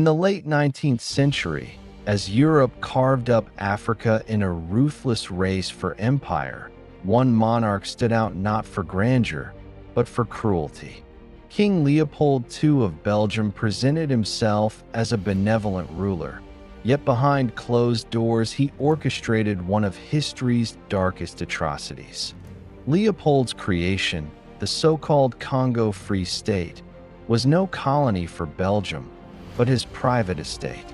In the late 19th century, as Europe carved up Africa in a ruthless race for empire, one monarch stood out not for grandeur, but for cruelty. King Leopold II of Belgium presented himself as a benevolent ruler, yet behind closed doors he orchestrated one of history's darkest atrocities. Leopold's creation, the so-called Congo Free State, was no colony for Belgium, but his private estate.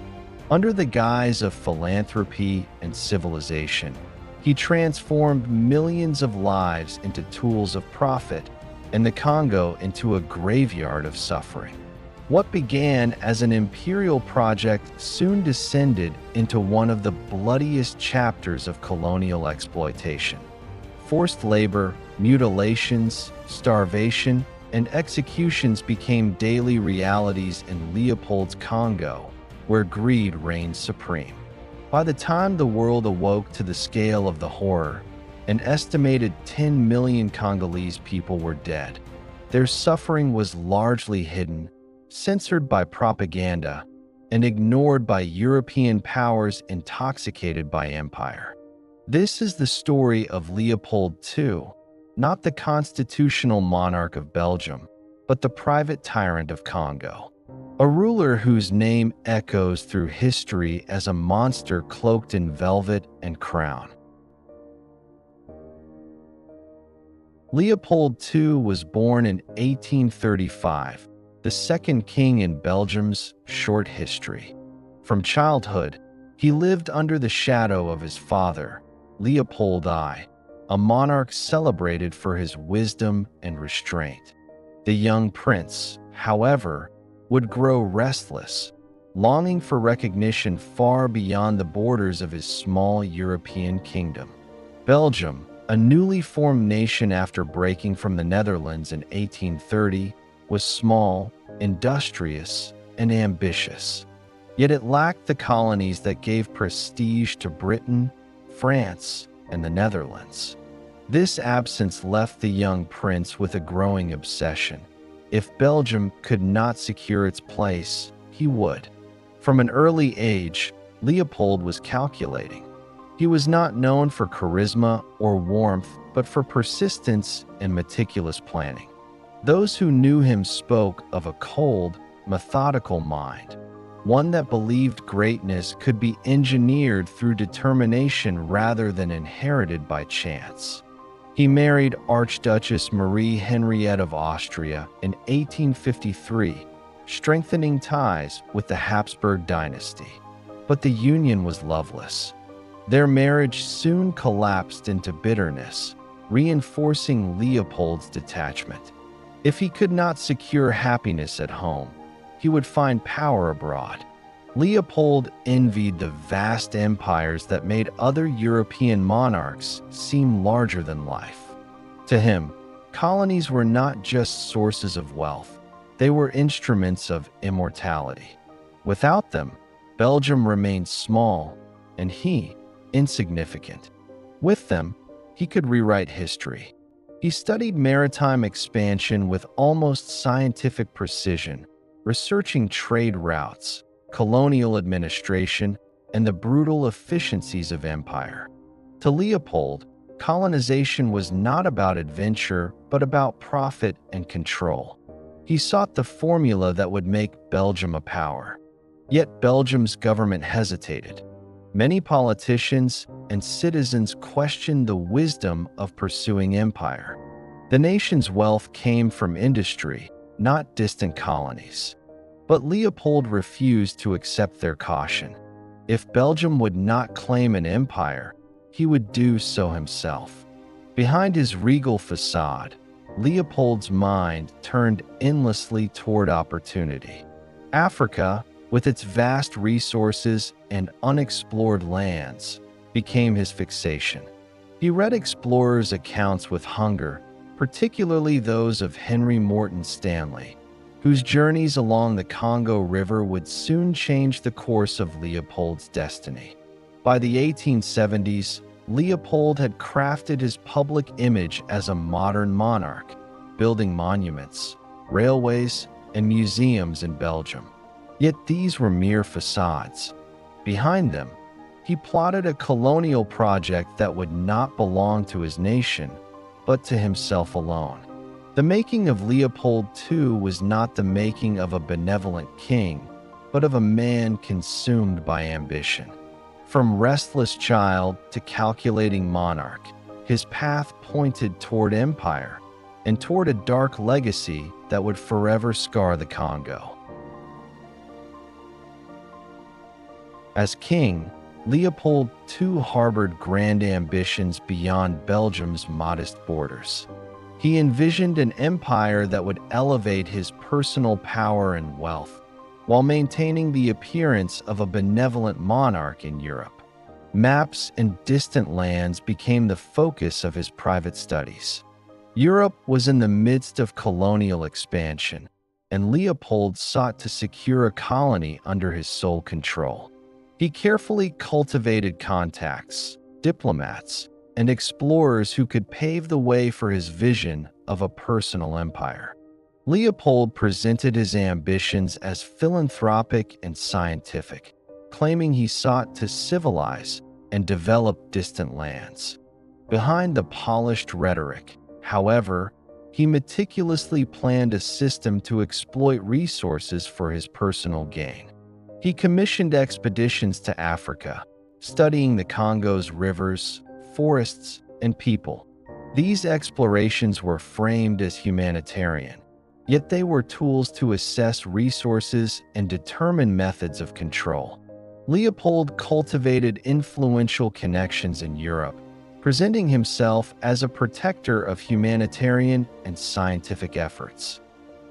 Under the guise of philanthropy and civilization, he transformed millions of lives into tools of profit and the Congo into a graveyard of suffering. What began as an imperial project soon descended into one of the bloodiest chapters of colonial exploitation. Forced labor, mutilations, starvation, and executions became daily realities in Leopold's Congo, where greed reigned supreme. By the time the world awoke to the scale of the horror, an estimated 10 million Congolese people were dead. Their suffering was largely hidden, censored by propaganda, and ignored by European powers intoxicated by empire. This is the story of Leopold II, not the constitutional monarch of Belgium, but the private tyrant of Congo. A ruler whose name echoes through history as a monster cloaked in velvet and crown. Leopold II was born in 1835, the second king in Belgium's short history. From childhood, he lived under the shadow of his father, Leopold I, a monarch celebrated for his wisdom and restraint. The young prince, however, would grow restless, longing for recognition far beyond the borders of his small European kingdom. Belgium, a newly formed nation after breaking from the Netherlands in 1830, was small, industrious, and ambitious. Yet it lacked the colonies that gave prestige to Britain, France, and the Netherlands. This absence left the young prince with a growing obsession. If Belgium could not secure its place, he would. From an early age, Leopold was calculating. He was not known for charisma or warmth, but for persistence and meticulous planning. Those who knew him spoke of a cold, methodical mind, one that believed greatness could be engineered through determination rather than inherited by chance. He married Archduchess Marie Henriette of Austria in 1853, strengthening ties with the Habsburg dynasty. But the union was loveless. Their marriage soon collapsed into bitterness, reinforcing Leopold's detachment. If he could not secure happiness at home, he would find power abroad. Leopold envied the vast empires that made other European monarchs seem larger than life. To him, colonies were not just sources of wealth, they were instruments of immortality. Without them, Belgium remained small, and he, insignificant. With them, he could rewrite history. He studied maritime expansion with almost scientific precision, researching trade routes, colonial administration, and the brutal efficiencies of empire. To Leopold, colonization was not about adventure, but about profit and control. He sought the formula that would make Belgium a power. Yet Belgium's government hesitated. Many politicians and citizens questioned the wisdom of pursuing empire. The nation's wealth came from industry, not distant colonies. But Leopold refused to accept their caution. If Belgium would not claim an empire, he would do so himself. Behind his regal facade, Leopold's mind turned endlessly toward opportunity. Africa, with its vast resources and unexplored lands, became his fixation. He read explorers' accounts with hunger, particularly those of Henry Morton Stanley, whose journeys along the Congo River would soon change the course of Leopold's destiny. By the 1870s, Leopold had crafted his public image as a modern monarch, building monuments, railways, and museums in Belgium. Yet these were mere facades. Behind them, he plotted a colonial project that would not belong to his nation, but to himself alone. The making of Leopold II was not the making of a benevolent king, but of a man consumed by ambition. From restless child to calculating monarch, his path pointed toward empire and toward a dark legacy that would forever scar the Congo. As king, Leopold II harbored grand ambitions beyond Belgium's modest borders. He envisioned an empire that would elevate his personal power and wealth, while maintaining the appearance of a benevolent monarch in Europe. Maps and distant lands became the focus of his private studies. Europe was in the midst of colonial expansion, and Leopold sought to secure a colony under his sole control. He carefully cultivated contacts, diplomats, and explorers who could pave the way for his vision of a personal empire. Leopold presented his ambitions as philanthropic and scientific, claiming he sought to civilize and develop distant lands. Behind the polished rhetoric, however, he meticulously planned a system to exploit resources for his personal gain. He commissioned expeditions to Africa, studying the Congo's rivers, forests, and people. These explorations were framed as humanitarian, yet they were tools to assess resources and determine methods of control. Leopold cultivated influential connections in Europe, presenting himself as a protector of humanitarian and scientific efforts.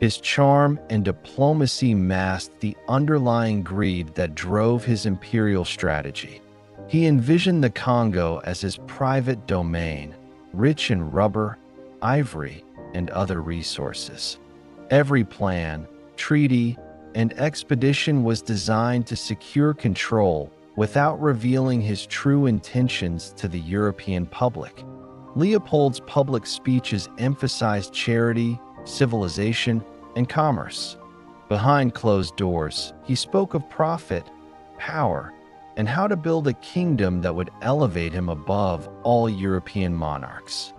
His charm and diplomacy masked the underlying greed that drove his imperial strategy. He envisioned the Congo as his private domain, rich in rubber, ivory, and other resources. Every plan, treaty, and expedition was designed to secure control without revealing his true intentions to the European public. Leopold's public speeches emphasized charity, civilization, and commerce. Behind closed doors, he spoke of profit, power, and how to build a kingdom that would elevate him above all European monarchs.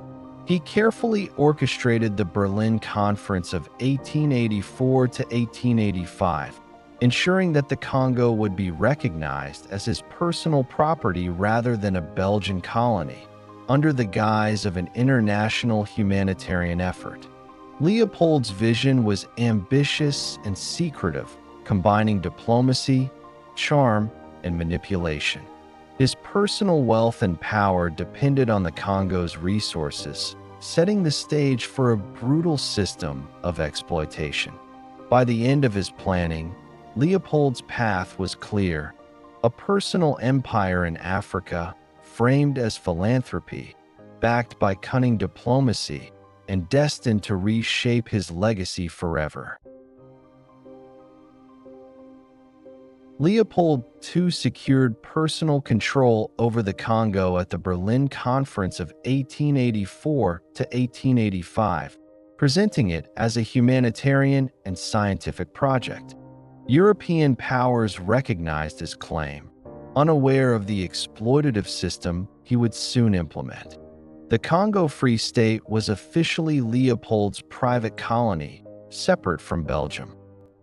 He carefully orchestrated the Berlin Conference of 1884 to 1885, ensuring that the Congo would be recognized as his personal property rather than a Belgian colony, under the guise of an international humanitarian effort. Leopold's vision was ambitious and secretive, combining diplomacy, charm, and manipulation. His personal wealth and power depended on the Congo's resources, setting the stage for a brutal system of exploitation. By the end of his planning, Leopold's path was clear: a personal empire in Africa, framed as philanthropy, backed by cunning diplomacy, and destined to reshape his legacy forever. Leopold II secured personal control over the Congo at the Berlin Conference of 1884 to 1885, presenting it as a humanitarian and scientific project. European powers recognized his claim, unaware of the exploitative system he would soon implement. The Congo Free State was officially Leopold's private colony, separate from Belgium.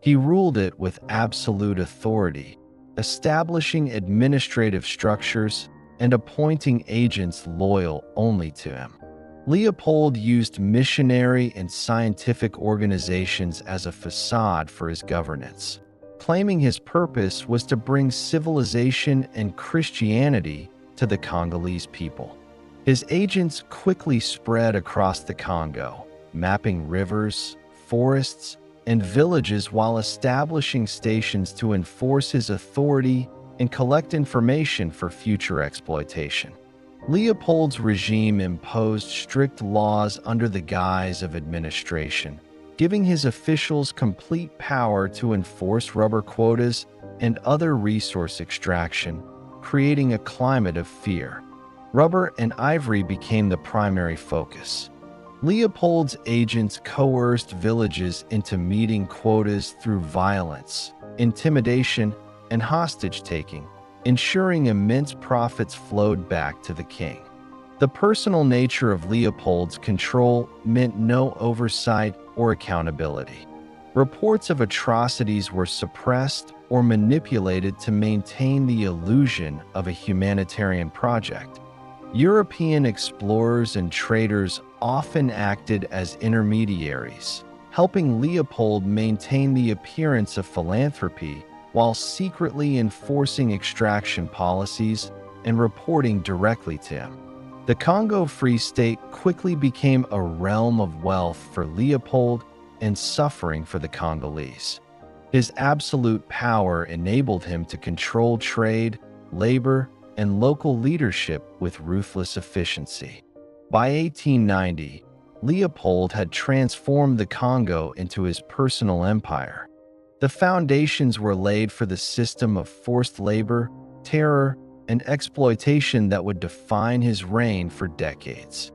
He ruled it with absolute authority, establishing administrative structures and appointing agents loyal only to him. Leopold used missionary and scientific organizations as a facade for his governance, claiming his purpose was to bring civilization and Christianity to the Congolese people. His agents quickly spread across the Congo, mapping rivers, forests, and villages while establishing stations to enforce his authority and collect information for future exploitation. Leopold's regime imposed strict laws under the guise of administration, giving his officials complete power to enforce rubber quotas and other resource extraction, creating a climate of fear. Rubber and ivory became the primary focus. Leopold's agents coerced villages into meeting quotas through violence, intimidation, and hostage-taking, ensuring immense profits flowed back to the king. The personal nature of Leopold's control meant no oversight or accountability. Reports of atrocities were suppressed or manipulated to maintain the illusion of a humanitarian project. European explorers and traders often acted as intermediaries, helping Leopold maintain the appearance of philanthropy while secretly enforcing extraction policies and reporting directly to him. The Congo Free State quickly became a realm of wealth for Leopold and suffering for the Congolese. His absolute power enabled him to control trade, labor, and local leadership with ruthless efficiency. By 1890, Leopold had transformed the Congo into his personal empire. The foundations were laid for the system of forced labor, terror, and exploitation that would define his reign for decades.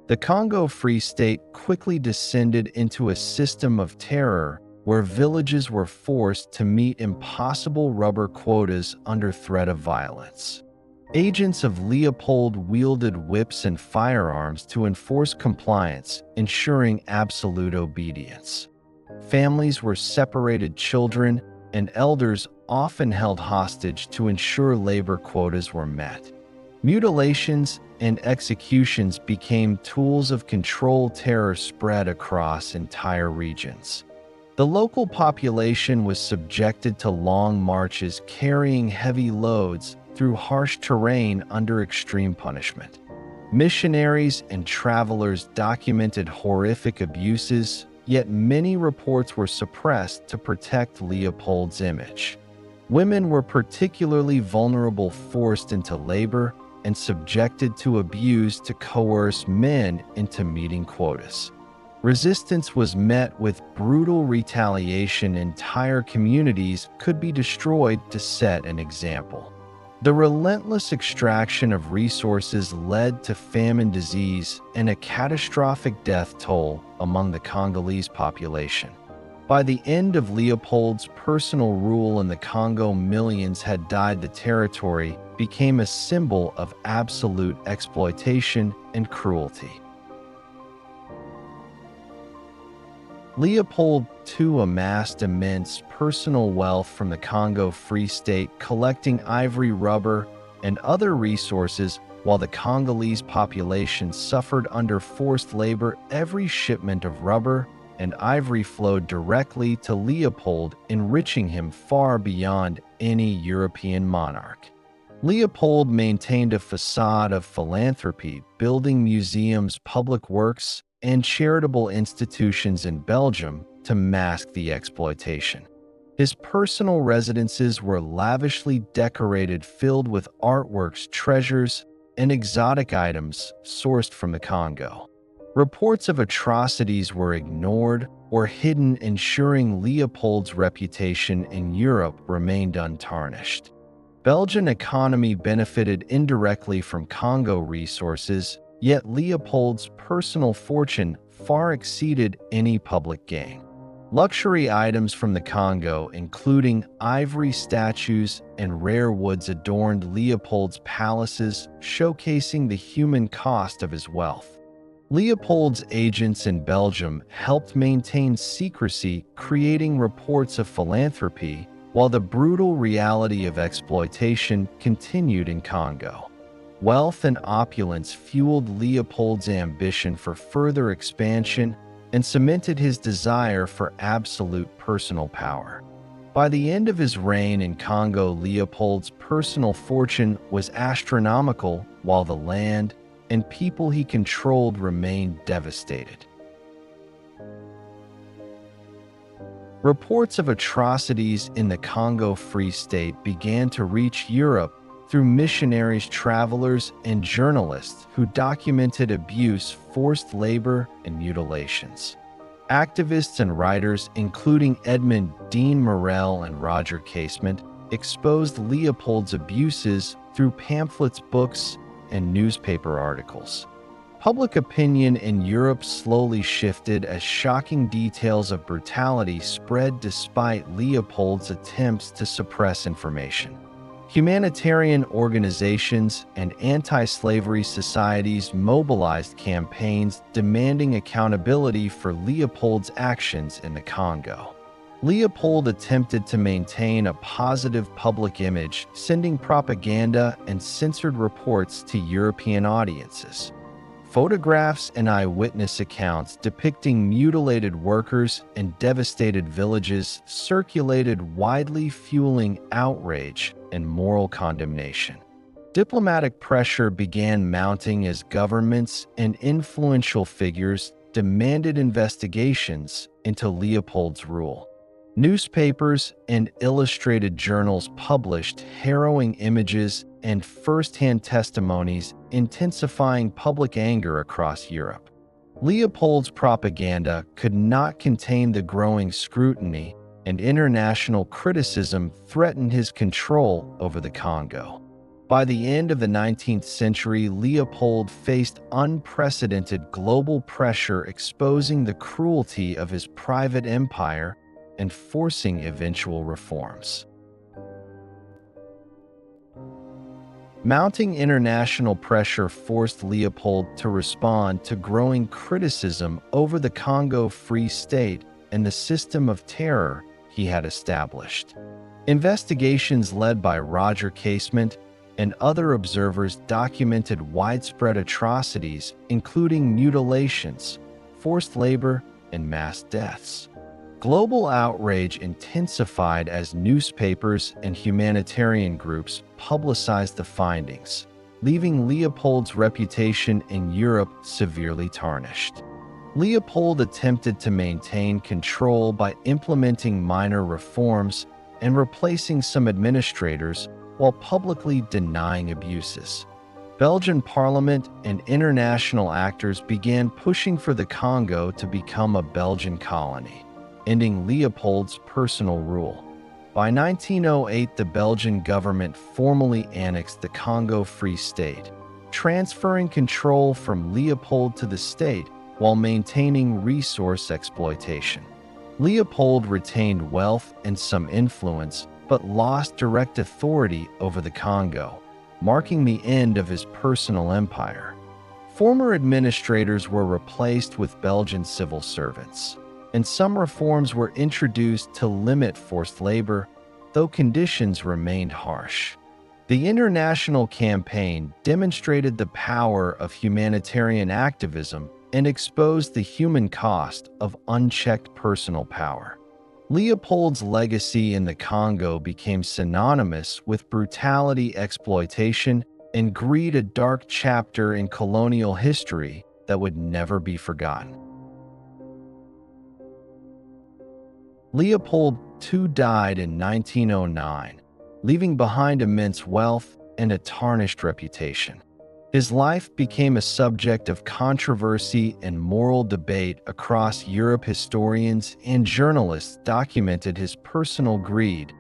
The Congo Free State quickly descended into a system of terror where villages were forced to meet impossible rubber quotas under threat of violence. Agents of Leopold wielded whips and firearms to enforce compliance, ensuring absolute obedience. Families were separated, children and elders often held hostage to ensure labor quotas were met. Mutilations and executions became tools of control. Terror spread across entire regions. The local population was subjected to long marches carrying heavy loads through harsh terrain under extreme punishment. Missionaries and travelers documented horrific abuses, yet many reports were suppressed to protect Leopold's image. Women were particularly vulnerable, forced into labor and subjected to abuse to coerce men into meeting quotas. Resistance was met with brutal retaliation. Entire communities could be destroyed to set an example. The relentless extraction of resources led to famine, disease, and a catastrophic death toll among the Congolese population. By the end of Leopold's personal rule in the Congo, millions had died. The territory became a symbol of absolute exploitation and cruelty. Leopold II amassed immense personal wealth from the Congo Free State, collecting ivory, rubber, and other resources while the Congolese population suffered under forced labor. Every shipment of rubber and ivory flowed directly to Leopold, enriching him far beyond any European monarch. Leopold maintained a facade of philanthropy, building museums, public works, and charitable institutions in Belgium to mask the exploitation. His personal residences were lavishly decorated, filled with artworks, treasures, and exotic items sourced from the Congo. Reports of atrocities were ignored or hidden, ensuring Leopold's reputation in Europe remained untarnished. Belgian economy benefited indirectly from Congo resources, yet Leopold's personal fortune far exceeded any public gain. Luxury items from the Congo, including ivory statues and rare woods, adorned Leopold's palaces, showcasing the human cost of his wealth. Leopold's agents in Belgium helped maintain secrecy, creating reports of philanthropy, while the brutal reality of exploitation continued in Congo. Wealth and opulence fueled Leopold's ambition for further expansion and cemented his desire for absolute personal power. By the end of his reign in Congo, Leopold's personal fortune was astronomical, while the land and people he controlled remained devastated. Reports of atrocities in the Congo Free State began to reach Europe through missionaries, travelers, and journalists who documented abuse, forced labor, and mutilations. Activists and writers, including Edmund Dean Morel and Roger Casement, exposed Leopold's abuses through pamphlets, books, and newspaper articles. Public opinion in Europe slowly shifted as shocking details of brutality spread despite Leopold's attempts to suppress information. Humanitarian organizations and anti-slavery societies mobilized campaigns demanding accountability for Leopold's actions in the Congo. Leopold attempted to maintain a positive public image, sending propaganda and censored reports to European audiences. Photographs and eyewitness accounts depicting mutilated workers and devastated villages circulated widely, fueling outrage and moral condemnation. Diplomatic pressure began mounting as governments and influential figures demanded investigations into Leopold's rule. Newspapers and illustrated journals published harrowing images and first-hand testimonies, intensifying public anger across Europe. Leopold's propaganda could not contain the growing scrutiny, and international criticism threatened his control over the Congo. By the end of the 19th century, Leopold faced unprecedented global pressure, exposing the cruelty of his private empire and forcing eventual reforms. Mounting international pressure forced Leopold to respond to growing criticism over the Congo Free State and the system of terror he had established. Investigations led by Roger Casement and other observers documented widespread atrocities, including mutilations, forced labor, and mass deaths. Global outrage intensified as newspapers and humanitarian groups publicized the findings, leaving Leopold's reputation in Europe severely tarnished. Leopold attempted to maintain control by implementing minor reforms and replacing some administrators while publicly denying abuses. Belgian parliament and international actors began pushing for the Congo to become a Belgian colony, ending Leopold's personal rule. By 1908, the Belgian government formally annexed the Congo Free State, transferring control from Leopold to the state while maintaining resource exploitation. Leopold retained wealth and some influence, but lost direct authority over the Congo, marking the end of his personal empire. Former administrators were replaced with Belgian civil servants, and some reforms were introduced to limit forced labor, though conditions remained harsh. The international campaign demonstrated the power of humanitarian activism and exposed the human cost of unchecked personal power. Leopold's legacy in the Congo became synonymous with brutality, exploitation, and greed, a dark chapter in colonial history that would never be forgotten. Leopold II died in 1909, leaving behind immense wealth and a tarnished reputation. His life became a subject of controversy and moral debate across Europe. Historians and journalists documented his personal greed,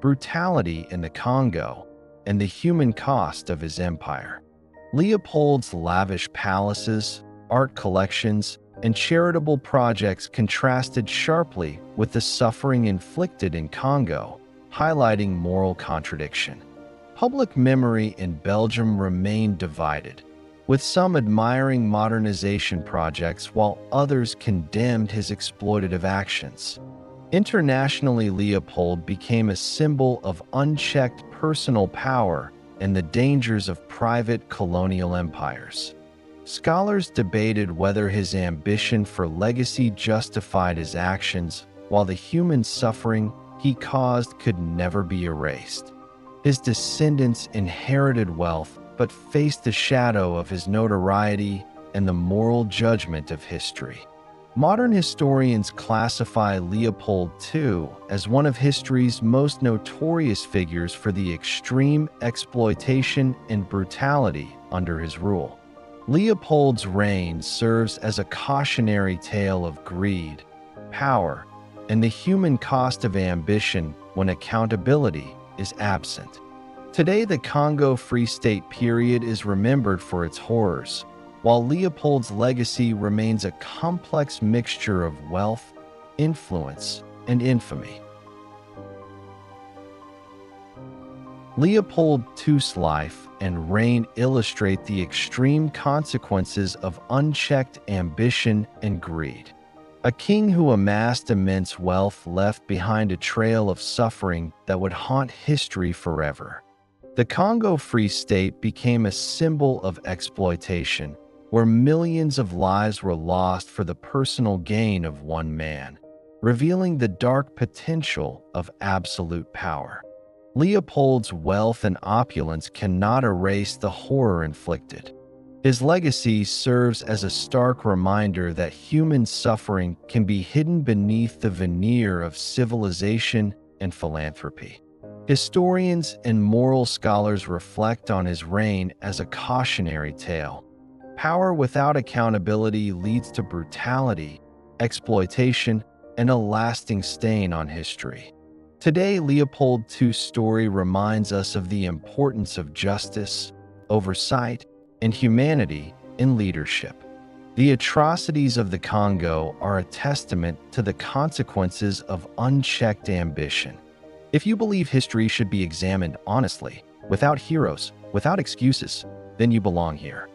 brutality in the Congo, and the human cost of his empire. Leopold's lavish palaces, art collections, and charitable projects contrasted sharply with the suffering inflicted in Congo, highlighting moral contradiction. Public memory in Belgium remained divided, with some admiring modernization projects while others condemned his exploitative actions. Internationally, Leopold became a symbol of unchecked personal power and the dangers of private colonial empires. Scholars debated whether his ambition for legacy justified his actions, while the human suffering he caused could never be erased. His descendants inherited wealth but faced the shadow of his notoriety and the moral judgment of history. Modern historians classify Leopold II as one of history's most notorious figures for the extreme exploitation and brutality under his rule. Leopold's reign serves as a cautionary tale of greed, power, and the human cost of ambition when accountability is absent. Today, the Congo Free State period is remembered for its horrors, while Leopold's legacy remains a complex mixture of wealth, influence, and infamy. Leopold II's life and reign illustrate the extreme consequences of unchecked ambition and greed. A king who amassed immense wealth left behind a trail of suffering that would haunt history forever. The Congo Free State became a symbol of exploitation, where millions of lives were lost for the personal gain of one man, revealing the dark potential of absolute power. Leopold's wealth and opulence cannot erase the horror inflicted. His legacy serves as a stark reminder that human suffering can be hidden beneath the veneer of civilization and philanthropy. Historians and moral scholars reflect on his reign as a cautionary tale. Power without accountability leads to brutality, exploitation, and a lasting stain on history. Today, Leopold II's story reminds us of the importance of justice, oversight, and humanity in leadership. The atrocities of the Congo are a testament to the consequences of unchecked ambition. If you believe history should be examined honestly, without heroes, without excuses, then you belong here.